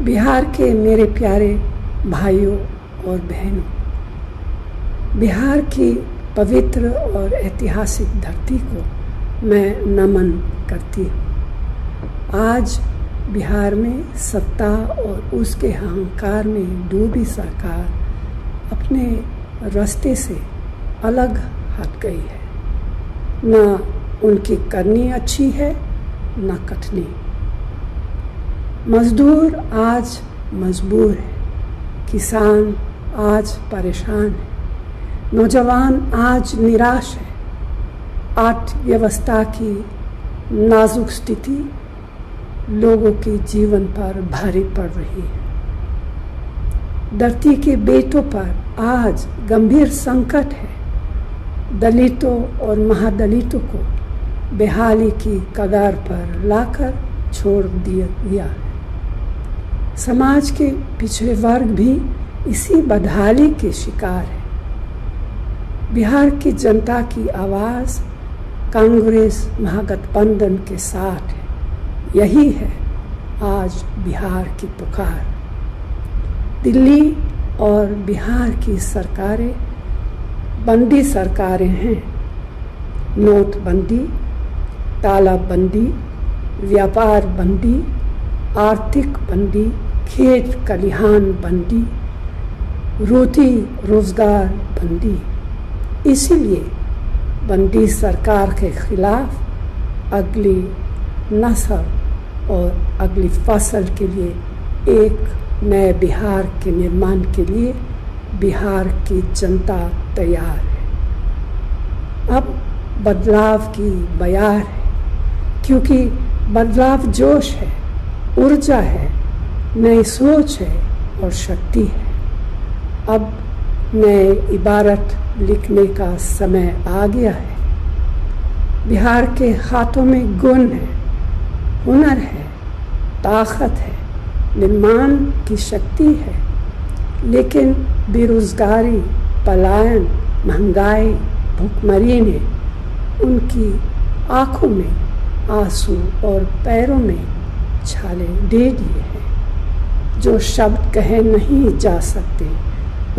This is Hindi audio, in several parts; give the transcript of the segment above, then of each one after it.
बिहार के मेरे प्यारे भाइयों और बहनों, बिहार की पवित्र और ऐतिहासिक धरती को मैं नमन करती हूँ। आज बिहार में सत्ता और उसके अहंकार में डूबी सरकार अपने रास्ते से अलग हट गई है। न उनकी करनी अच्छी है न कटनी। मजदूर आज मजबूर है, किसान आज परेशान है, नौजवान आज निराश है। अर्थव्यवस्था की नाजुक स्थिति लोगों के जीवन पर भारी पड़ रही है। धरती के बेटों पर आज गंभीर संकट है। दलितों और महादलितों को बेहाली की कगार पर लाकर छोड़ दिया है। समाज के पिछड़े वर्ग भी इसी बदहाली के शिकार है। बिहार की जनता की आवाज़ कांग्रेस महागठबंधन के साथ है। यही है आज बिहार की पुकार। दिल्ली और बिहार की सरकारें बंदी सरकारें हैं। नोटबंदी, तालाबंदी, व्यापार बंदी, आर्थिक बंदी, खेत खलिहान बंदी, रोटी रोजगार बंदी। इसीलिए बंदी सरकार के खिलाफ अगली नस्ल और अगली फसल के लिए एक नए बिहार के निर्माण के लिए बिहार की जनता तैयार है। अब बदलाव की बयार है, क्योंकि बदलाव जोश है, ऊर्जा है, नई सोच है और शक्ति है। अब नए इबारत लिखने का समय आ गया है। बिहार के हाथों में गुण है, हुनर है, ताकत है, निर्माण की शक्ति है, लेकिन बेरोजगारी, पलायन, महंगाई, भूखमरी ने उनकी आंखों में आंसू और पैरों में छाले दे दिए हैं। जो शब्द कहे नहीं जा सकते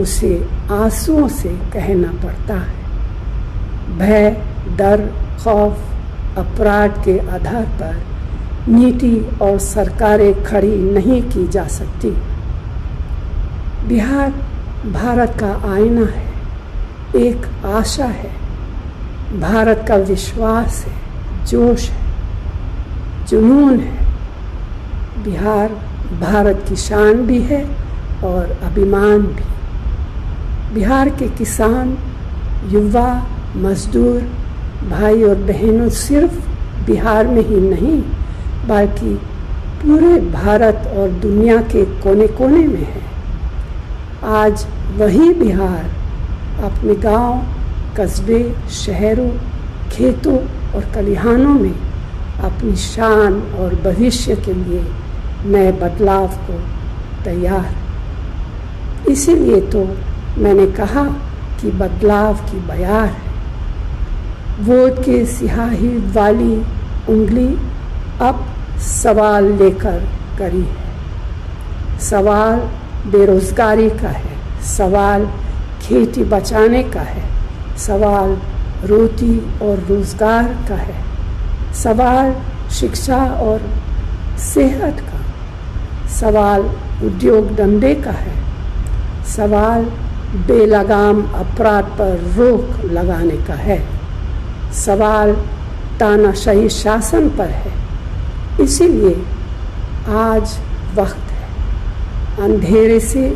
उसे आंसुओं से कहना पड़ता है। भय, डर, खौफ, अपराध के आधार पर नीति और सरकारें खड़ी नहीं की जा सकती। बिहार भारत का आईना है, एक आशा है, भारत का विश्वास है, जोश है, जुनून है। बिहार भारत की शान भी है और अभिमान भी। बिहार के किसान, युवा, मजदूर, भाई और बहनों सिर्फ बिहार में ही नहीं बल्कि पूरे भारत और दुनिया के कोने कोने में है। आज वही बिहार अपने गांव, कस्बे, शहरों, खेतों और खलिहानों में अपनी शान और भविष्य के लिए नए बदलाव को तैयार। इसीलिए तो मैंने कहा कि बदलाव की बयार है। वोट के सियाही वाली उंगली अब सवाल लेकर करी है। सवाल बेरोजगारी का है, सवाल खेती बचाने का है, सवाल रोटी और रोजगार का है, सवाल शिक्षा और सेहत का, सवाल उद्योग धंधे का है, सवाल बेलगाम अपराध पर रोक लगाने का है, सवाल तानाशाही शासन पर है। इसीलिए आज वक्त है अंधेरे से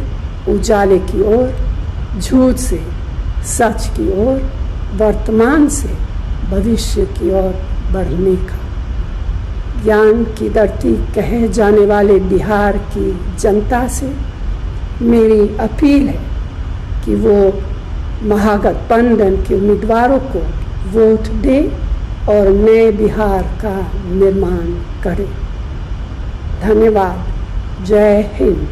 उजाले की ओर, झूठ से सच की ओर, वर्तमान से भविष्य की ओर बढ़ने का। ज्ञान की धरती कहे जाने वाले बिहार की जनता से मेरी अपील है कि वो महागठबंधन के उम्मीदवारों को वोट दे और नए बिहार का निर्माण करे। धन्यवाद। जय हिंद।